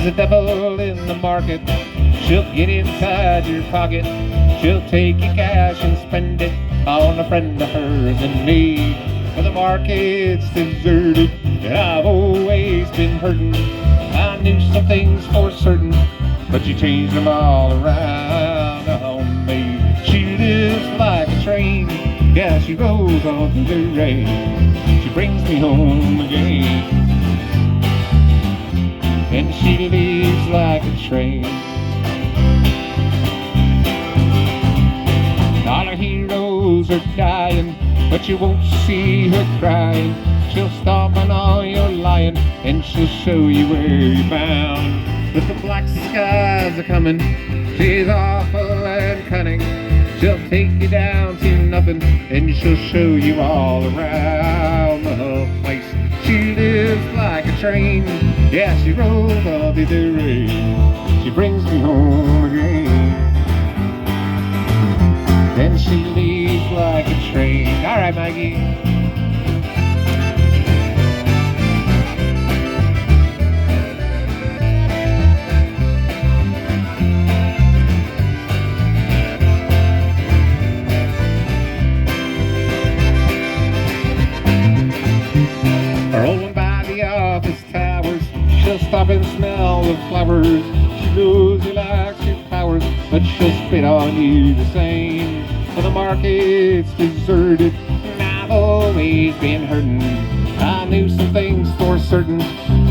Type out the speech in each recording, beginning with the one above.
a devil in the market. She'll get inside your pocket. She'll take your cash and spend it on a friend of hers in need. For the market's deserted, and I've always been hurting. I knew some things for certain, but you changed them all around on me. She lives like a train, yeah, she rolls on through the rain. She brings me home again, and she leaves like a train. All our heroes are dying, but you won't see her crying. She'll stomp on all your lying, and she'll show you where you're bound. But the black skies are coming, she's awful and cunning. She'll take you down to nothing, and she'll show you all around the whole place. She lives like a train, yeah, she rolls all through the rain. She brings me home again, then she leaves like a train. All right, Maggie. Rolling by the office towers, she'll stop and smell the flowers. She knows you likes your powers, but she'll spit on you the same. For the market's deserted, and I've always been hurting. I knew some things for certain,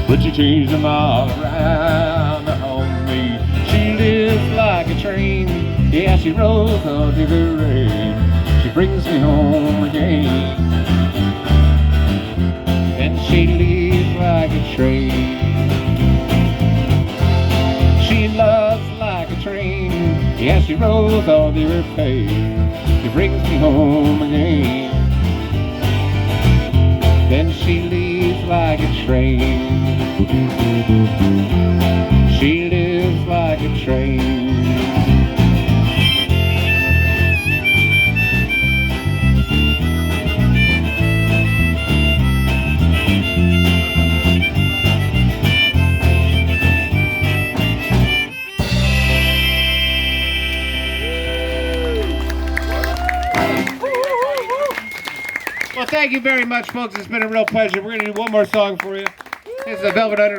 but you changed them all around on me. She lives like a train, yeah, she rolls on through the rain. She brings me home again, and she leaves like a train. She loves like a train, yeah, she rolls all through her pain. She brings me home again, then she leaves like a train. She lives like a train. Well, thank you very much, folks. It's been a real pleasure. We're going to do one more song for you. This is the Velvet Under.